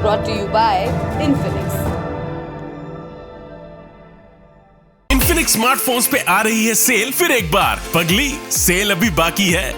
brought to you by Infinix. Infinix smartphones पे आ रही है सेल फिर एक बार। पगली, सेल अभी बाकी है।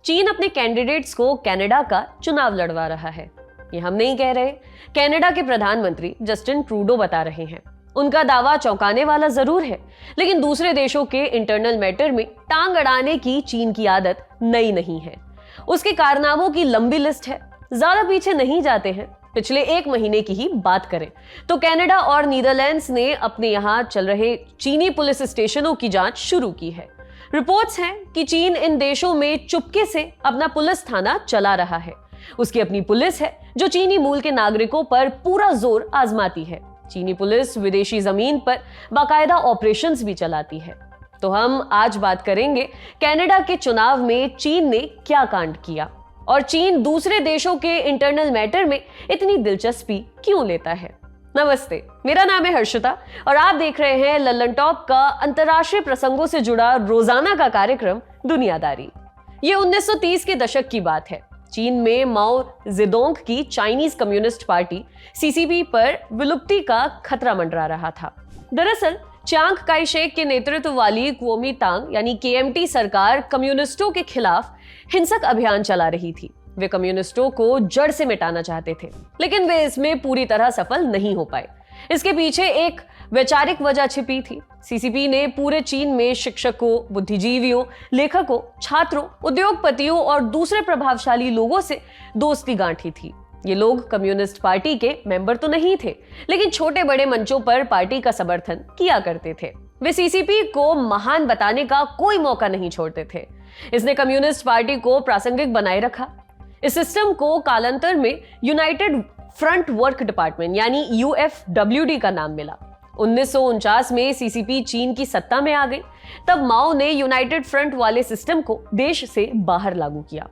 चीन अपने कैंडिडेट्स को कनाडा का चुनाव लड़वा रहा है। ये हम नहीं कह रहे, कनाडा के प्रधानमंत्री जस्टिन ट्रूडो बता रहे हैं। उनका दावा चौंकाने वाला जरूर है, लेकिन दूसरे देशों के इंटरनल मैटर में टांग अड़ाने की चीन की आदत नई नहीं है। उसके कारनामों की लंबी लिस्ट है। ज्यादा पीछे नहीं जाते हैं, पिछले 1 महीने की ही बात करें तो कनाडा और नीदरलैंड्स ने अपने यहां चल रहे चीनी पुलिस स्टेशनों की जांच शुरू की है। रिपोर्ट्स हैं कि चीन इन देशों में चुपके से अपना पुलिस थाना चला रहा है। उसकी अपनी पुलिस है जो चीनी मूल के नागरिकों पर पूरा जोर आजमाती है। चीनी पुलिस विदेशी जमीन पर बाकायदा ऑपरेशंस भी चलाती है। तो हम आज बात करेंगे कनाडा के चुनाव में चीन ने क्या कांड किया और चीन दूसरे देशों के इंटरनल मैटर में इतनी दिलचस्पी क्यों लेता है। नमस्ते, मेरा नाम है हर्षिता और आप देख रहे हैं लल्लन टॉप का अंतर्राष्ट्रीय प्रसंगों से जुड़ा रोजाना का कार्यक्रम दुनियादारी। ये 1930 के दशक की बात है। चीन में माओ जेडोंग की चाइनीज कम्युनिस्ट पार्टी सीसीपी पर विलुप्ति का खतरा मंडरा रहा था। दरअसल चियांग काई शेक के नेतृत्व वाली कुओमिंतांग यानी केएमटी सरकार कम्युनिस्टों के खिलाफ हिंसक अभियान चला रही थी। वे कम्युनिस्टों को जड़ से मिटाना चाहते थे, लेकिन वे इसमें पूरी तरह सफल नहीं हो पाए। इसके पीछे एक वैचारिक वजह छिपी थी। सीसीपी ने पूरे चीन में शिक्षकों, बुद्धिजीवियों, लेखकों, छात्रों, उद्योगपतियों और दूसरे प्रभावशाली लोगों से दोस्ती गांठी थी। ये लोग कम्युनिस्ट पार्टी के मेंबर तो नहीं थे, लेकिन छोटे बड़े मंचों पर पार्टी का समर्थन किया करते थे। वे सीसीपी को महान बताने का कोई मौका नहीं छोड़ते थे। इसने कम्युनिस्ट पार्टी को प्रासंगिक बनाए रखा। इस सिस्टम को कालांतर में यूनाइटेड फ्रंट वर्क डिपार्टमेंट यानी यूएफडब्ल्यूडी का नाम मिला। 1949 में सीसीपी चीन की सत्ता में आ गई। तब माओ ने यूनाइटेड फ्रंट वाले सिस्टम को देश से बाहर लागू किया।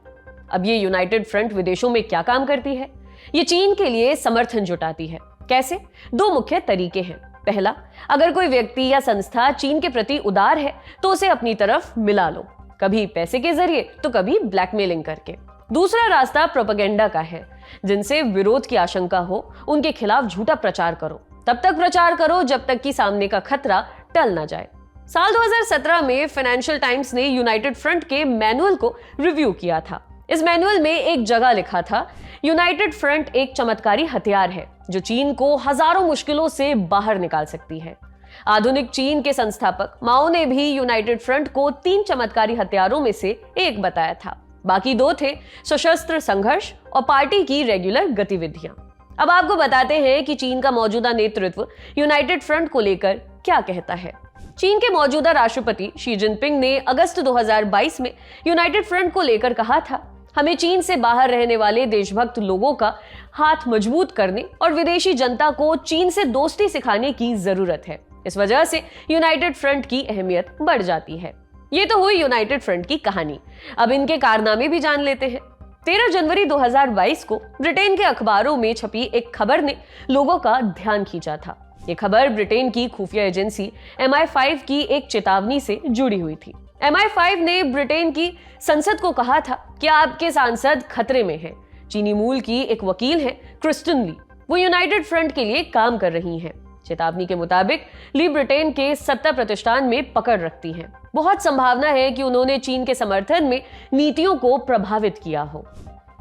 अब ये यूनाइटेड फ्रंट विदेशों में क्या काम करती है? ये चीन के लिए समर्थन जुटाती है। कैसे? 2 मुख्य तरीके हैं। पहला, अगर कोई व्यक्ति या संस्था चीन के प्रति उदार है तो उसे अपनी तरफ मिला लो, कभी पैसे के जरिए तो कभी ब्लैकमेलिंग करके। दूसरा रास्ता प्रोपेगेंडा का है। जिनसे विरोध की आशंका हो उनके खिलाफ झूठा प्रचार करो। तब तक प्रचार करो जब तक कि सामने का खतरा टल ना जाए। साल 2017 में फाइनेंशियल टाइम्स ने यूनाइटेड फ्रंट के मैनुअल को रिव्यू किया था। इस मैनुअल में एक जगह लिखा था, यूनाइटेड फ्रंट एक चमत्कारी हथियार है जो चीन को हजारों मुश्किलों से बाहर निकाल सकती है। आधुनिक चीन के संस्थापक माओ ने भी यूनाइटेड फ्रंट को 3 चमत्कारी हथियारों में से एक बताया था। बाकी 2 थे सशस्त्र संघर्ष और पार्टी की रेगुलर गतिविधियां। अब आपको बताते हैं कि चीन का मौजूदा नेतृत्व यूनाइटेड फ्रंट को लेकर क्या कहता है। चीन के मौजूदा राष्ट्रपति शी जिनपिंग ने अगस्त 2022 में यूनाइटेड फ्रंट को लेकर कहा था, हमें चीन से बाहर रहने वाले देशभक्त लोगों का हाथ मजबूत करने और विदेशी जनता को चीन से दोस्ती सिखाने की जरूरत है। इस वजह से यूनाइटेड फ्रंट की अहमियत बढ़ जाती है। ये तो हुई यूनाइटेड फ्रंट की कहानी। अब इनके कारनामे भी जान लेते हैं। 13 जनवरी 2022 को ब्रिटेन के अखबारों में छपी एक खबर ने लोगों का ध्यान खींचा था। ये खबर ब्रिटेन की खुफिया एजेंसी MI5 की एक चेतावनी से जुड़ी हुई थी। MI5 ने ब्रिटेन की संसद को कहा था कि आपके सांसद खतरे में हैं। चीनी मूल की एक वकील है क्रिस्टन ली, वो यूनाइटेड फ्रंट के लिए काम कर रही हैं। चेतावनी के मुताबिक ली ब्रिटेन के सत्ता प्रतिष्ठान में पकड़ रखती हैं। बहुत संभावना है कि उन्होंने चीन के समर्थन में नीतियों को प्रभावित किया हो।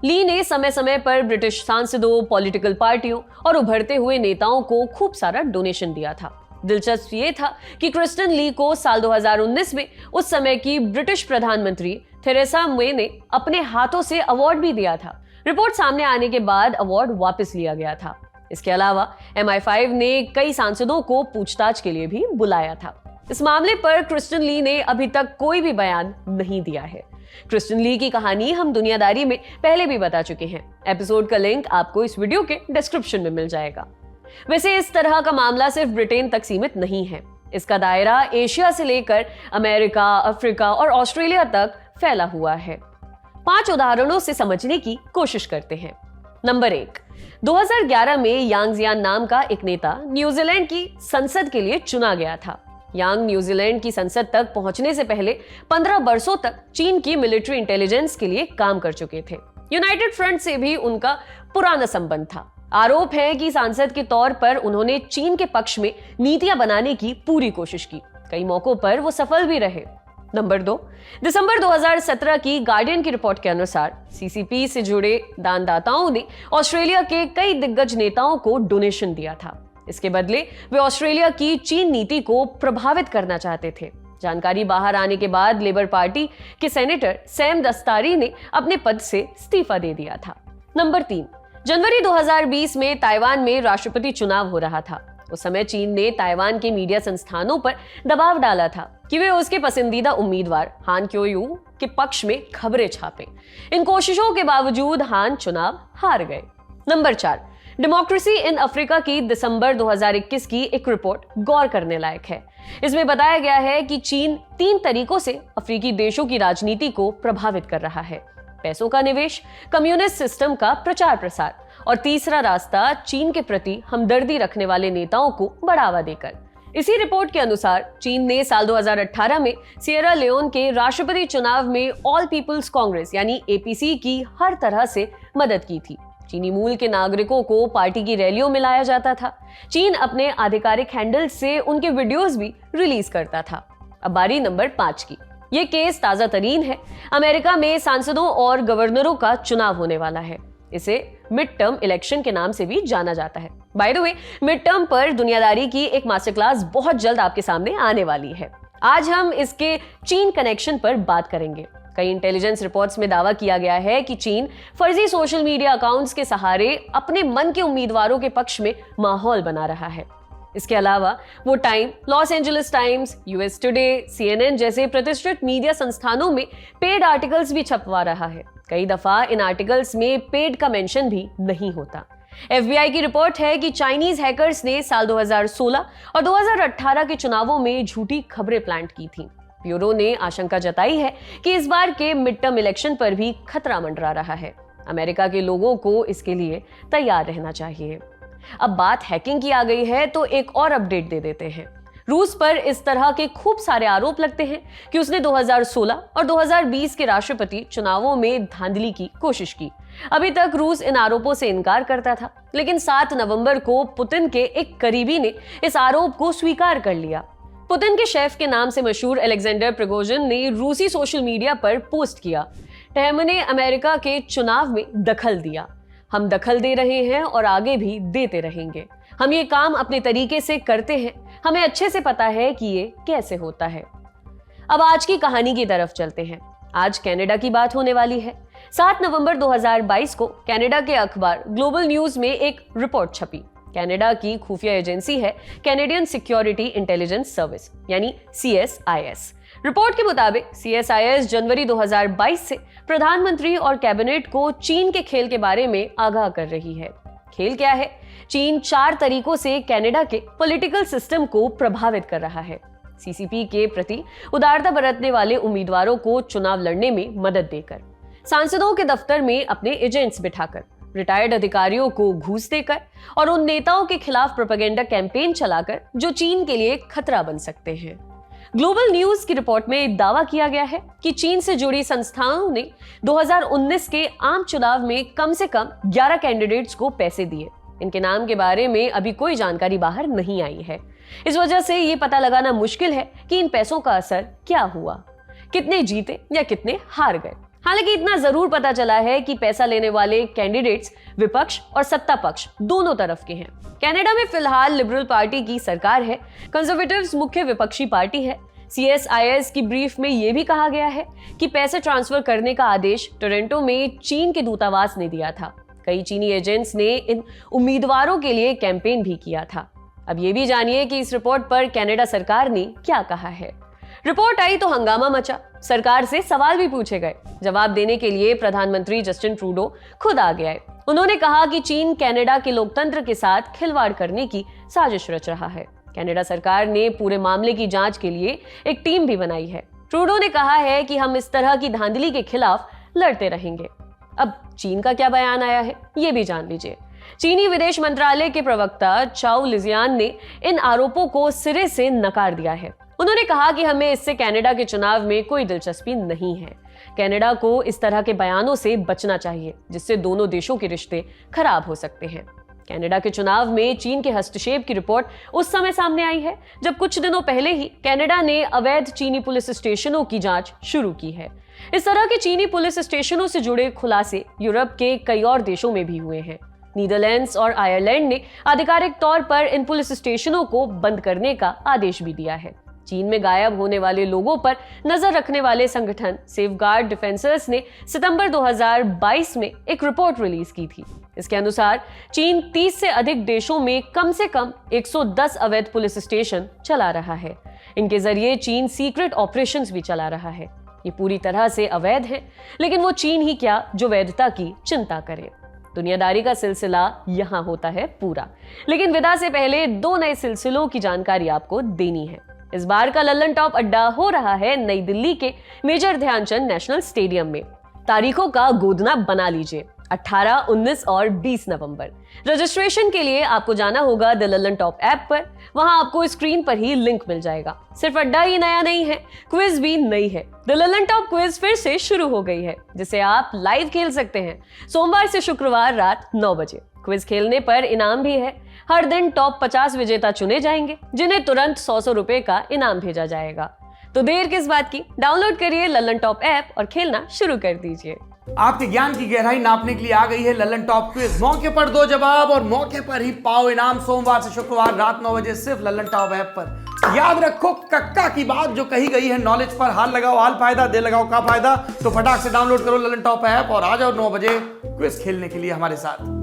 ली ने समय समय पर ब्रिटिश सांसदों, पॉलिटिकल पार्टियों और उभरते हुए नेताओं को खूब सारा डोनेशन दिया था। दिलचस्प ये था कि क्रिस्टन ली को साल 2019 में उस समय की ब्रिटिश प्रधानमंत्री थेरेसा मे ने अपने हाथों से अवार्ड भी दिया था। रिपोर्ट सामने आने के बाद अवार्ड वापस लिया गया था। इसके अलावा MI5 ने कई सांसदों को पूछताछ के लिए भी बुलाया था। इस मामले पर क्रिस्टन ली ने अभी तक कोई भी बयान नहीं दिया है। क्रिस्टन ली की कहानी हम दुनियादारी में पहले भी बता चुके हैं। एपिसोड का लिंक आपको इस वीडियो के डिस्क्रिप्शन में मिल जाएगा। वैसे इस तरह का मामला सिर्फ ब्रिटेन तक सीमित नहीं है। इसका दायरा एशिया से लेकर अमेरिका, अफ्रीका और ऑस्ट्रेलिया तक फैला हुआ है। 5 उदाहरणों से समझने की कोशिश करते हैं। नंबर 1, 2011 में यांग जियान नाम का एक नेता न्यूजीलैंड की संसद के लिए चुना गया था। यांग न्यूजीलैंड की संसद तक पहुंचने से पहले 15 वर्षों तक चीन की मिलिट्री इंटेलिजेंस के लिए काम कर चुके थे। यूनाइटेड फ्रंट से भी उनका पुराना संबंध था। आरोप है कि सांसद के तौर पर उन्होंने चीन के पक्ष में नीतियां बनाने की पूरी कोशिश की। कई मौकों पर वो सफल भी रहे। नंबर 2, दिसंबर 2017 की गार्डियन की रिपोर्ट के अनुसार सीसीपी से जुड़े दानदाताओं ने ऑस्ट्रेलिया के कई दिग्गज नेताओं को डोनेशन दिया था। इसके बदले वे ऑस्ट्रेलिया की चीन नीति को प्रभावित करना चाहते थे। जानकारी बाहर आने के बाद लेबर पार्टी के सेनेटर सैम दस्तारी ने अपने पद से इस्तीफा दे दिया था। नंबर 3, जनवरी 2020 में ताइवान में राष्ट्रपति चुनाव हो रहा था। उस समय चीन ने ताइवान के मीडिया संस्थानों पर दबाव डाला था कि वे उसके पसंदीदा उम्मीदवार हान क्योयू के पक्ष में खबरें छापें। इन कोशिशों के बावजूद हान चुनाव हार गए। नंबर 4, डेमोक्रेसी इन अफ्रीका की दिसंबर 2021 की एक रिपोर्ट गौर करने लायक है। इसमें बताया गया है कि चीन 3 तरीकों से अफ्रीकी देशों की राजनीति को प्रभावित कर रहा है: पैसों का निवेश, कम्युनिस्ट सिस्टम का प्रचार प्रसार और तीसरा रास्ता चीन के प्रति हमदर्दी रखने वाले नेताओं को बढ़ावा देकर। इसी रिपोर्ट के अनुसार चीन ने साल 2018 में सिएरा लियोन के राष्ट्रपति चुनाव में ऑल पीपल्स कांग्रेस यानी एपीसी की हर तरह से मदद की थी। चीनी मूल के नागरिकों को पार्टी की रैलियों में लाया जाता था। चीन अपने आधिकारिक हैंडल से उनके वीडियोस भी रिलीज करता था। अब बारी नंबर 5 की। ये केस ताजा तरीन है। अमेरिका में सांसदों और गवर्नरों का चुनाव होने वाला है। इसे मिड टर्म इलेक्शन के नाम से भी जाना जाता है। By the way, mid term पर दुनियादारी की एक मास्टर क्लास बहुत जल्द आपके सामने आने वाली है। आज हम इसके चीन कनेक्शन पर बात करेंगे। कई इंटेलिजेंस रिपोर्ट्स में दावा किया गया है कि चीन फर्जी सोशल मीडिया अकाउंट्स के सहारे अपने मन के उम्मीदवारों के पक्ष में माहौल बना रहा है। इसके अलावा वो time, Los Angeles times, US today, CNN जैसे प्रतिष्ठित मीडिया संस्थानों में पेड आर्टिकल्स भी छपवा रहा है। कई दफा इन आर्टिकल्स में पेड का मेंशन भी नहीं होता। एफबीआई की रिपोर्ट है कि चाइनीज हैकर्स ने साल 2016 और 2018 के चुनावों में झूठी खबरें प्लांट की थी। ब्यूरो ने आशंका जताई है कि इस बार के मिड टर्म इलेक्शन पर भी खतरा मंडरा रहा है। अमेरिका के लोगों को इसके लिए तैयार रहना चाहिए। अब बात हैकिंग की आ गई है तो एक और अपडेट दे देते हैं। रूस पर इस तरह के खूब सारे आरोप लगते हैं कि उसने 2016 और 2020 के राष्ट्रपति चुनावों में धांधली की कोशिश की। अभी तक रूस इन आरोपों से इनकार करता था, लेकिन 7 नवंबर को पुतिन के एक करीबी ने इस आरोप को स्वीकार कर लिया। पुतिन के शेफ के नाम से मशहूर अलेक्जेंडर प्रिगोजिन ने रूसी सोशल मीडिया पर पोस्ट किया, हमने अमेरिका के चुनाव में दखल दिया। हम दखल दे रहे हैं और आगे भी देते रहेंगे। हम ये काम अपने तरीके से करते हैं। हमें अच्छे से पता है कि ये कैसे होता है। अब आज की कहानी की तरफ चलते हैं। आज कनाडा की बात होने वाली है। 7 नवंबर 2022 को कनाडा के अखबार ग्लोबल न्यूज में एक रिपोर्ट छपी। कनाडा की खुफिया एजेंसी है कैनेडियन सिक्योरिटी इंटेलिजेंस सर्विस यानी CSIS। रिपोर्ट के मुताबिक CSIS जनवरी 2022 से प्रधानमंत्री और कैबिनेट को चीन के खेल के बारे में आगाह कर रही है। खेल क्या है? चीन 4 तरीकों से कनाडा के पॉलिटिकल सिस्टम को प्रभावित कर रहा है। CCP के प्रति उदारता बरतने वाले उम्मीदवारों को चुनाव लड़ने में मदद देकर, सांसदों के दफ्तर में अपने एजेंट्स बिठाकर, रिटायर्ड अधिकारियों को घूस देकर और उन नेताओं के खिलाफ प्रोपेगेंडा कैंपेन चलाकर जो चीन के लिए खतरा बन सकते हैं। ग्लोबल न्यूज की रिपोर्ट में दावा किया गया है कि चीन से जुड़ी संस्थाओं ने 2019 के आम चुनाव में कम से कम 11 कैंडिडेट्स को पैसे दिए। इनके नाम के बारे में अभी कोई जानकारी बाहर नहीं आई है। इस वजह से ये पता लगाना मुश्किल है कि इन पैसों का असर क्या हुआ, कितने जीते या कितने हार गए। हालांकि इतना जरूर पता चला है कि पैसा लेने वाले कैंडिडेट्स विपक्ष और सत्ता पक्ष दोनों तरफ के हैं। कनाडा में फिलहाल लिबरल पार्टी की सरकार है, कंजर्वेटिव्स मुख्य विपक्षी पार्टी है। CSIS की ब्रीफ में यह भी कहा गया है कि पैसे ट्रांसफर करने का आदेश टोरंटो में चीन के दूतावास ने दिया था। कई चीनी एजेंट्स ने इन उम्मीदवारों के लिए कैंपेन भी किया था। अब ये भी जानिए कि इस रिपोर्ट पर कनाडा सरकार ने क्या कहा है। रिपोर्ट आई तो हंगामा मचा, सरकार से सवाल भी पूछे गए। जवाब देने के लिए प्रधानमंत्री जस्टिन ट्रूडो खुद आगे आए। उन्होंने कहा कि चीन कनाडा के लोकतंत्र के साथ खिलवाड़ करने की साजिश रच रहा है। कनाडा सरकार ने पूरे मामले की जांच के लिए एक टीम भी बनाई है। ट्रूडो ने कहा है कि हम इस तरह की धांधली के खिलाफ लड़ते रहेंगे। अब चीन का क्या बयान आया है, ये भी जान लीजिए। चीनी विदेश मंत्रालय के प्रवक्ता चाओ लिजियान ने इन आरोपों को सिरे से नकार दिया है। उन्होंने कहा कि हमें इससे कनाडा के चुनाव में कोई दिलचस्पी नहीं है। कनाडा को इस तरह के बयानों से बचना चाहिए जिससे दोनों देशों के रिश्ते खराब हो सकते हैं। कनाडा के चुनाव में चीन के हस्तक्षेप की रिपोर्ट उस समय सामने आई है जब कुछ दिनों पहले ही कनाडा ने अवैध चीनी पुलिस स्टेशनों की जांच शुरू की है। इस तरह के चीनी पुलिस स्टेशनों से जुड़े खुलासे यूरोप के कई और देशों में भी हुए हैं। नीदरलैंड्स और आयरलैंड ने आधिकारिक तौर पर इन पुलिस स्टेशनों को बंद करने का आदेश भी दिया है। चीन में गायब होने वाले लोगों पर नजर रखने वाले संगठन सेफगार्ड डिफेंसर्स ने सितंबर 2022 में एक रिपोर्ट रिलीज की थी। इसके अनुसार चीन 30 से अधिक देशों में कम से कम 110 अवैध पुलिस स्टेशन चला रहा है। इनके जरिए चीन सीक्रेट ऑपरेशंस भी चला रहा है। ये पूरी तरह से अवैध है, लेकिन वो चीन ही क्या जो वैधता की चिंता करे। दुनियादारी का सिलसिला यहाँ होता है पूरा, लेकिन विदा से पहले 2 नए सिलसिलों की जानकारी आपको देनी है। इस बार का लल्लन टॉप अड्डा हो रहा है नई दिल्ली के मेजर ध्यानचंद नेशनल स्टेडियम में। तारीखों का गोदना बना लीजिए, 18, 19 और 20 नवंबर। रजिस्ट्रेशन के लिए आपको जाना होगा द लल्लन टॉप ऐप पर। वहां आपको स्क्रीन पर ही लिंक मिल जाएगा। सिर्फ अड्डा ही नया नहीं है, क्विज भी नई है। द लल्लन टॉप क्विज फिर से शुरू हो गई है, जिसे आप लाइव खेल सकते हैं सोमवार से शुक्रवार रात 9 बजे। क्विज खेलने पर इनाम भी है। हर दिन टॉप 50 विजेता चुने जाएंगे, जिन्हें तुरंत 100 रुपए का इनाम भेजा जाएगा। तो देर किस बात की, डाउनलोड करिए लल्लन टॉप ऐप और खेलना शुरू कर दीजिए। आपके ज्ञान की गहराई नापने के लिए आ गई है लल्लन टॉप क्विज। मौके पर दो जवाब और मौके पर ही पाओ इनाम। सोमवार से शुक्रवार रात 9 बजे सिर्फ लल्लन टॉप ऐप पर। याद रखो कक्का की बात जो कही गई है, नॉलेज पर हाल लगाओ हाल फायदा, दे लगाओ का फायदा। तो फटाक से डाउनलोड करो लल्लन टॉप ऐप और आ जाओ 9 बजे क्विज खेलने के लिए हमारे साथ।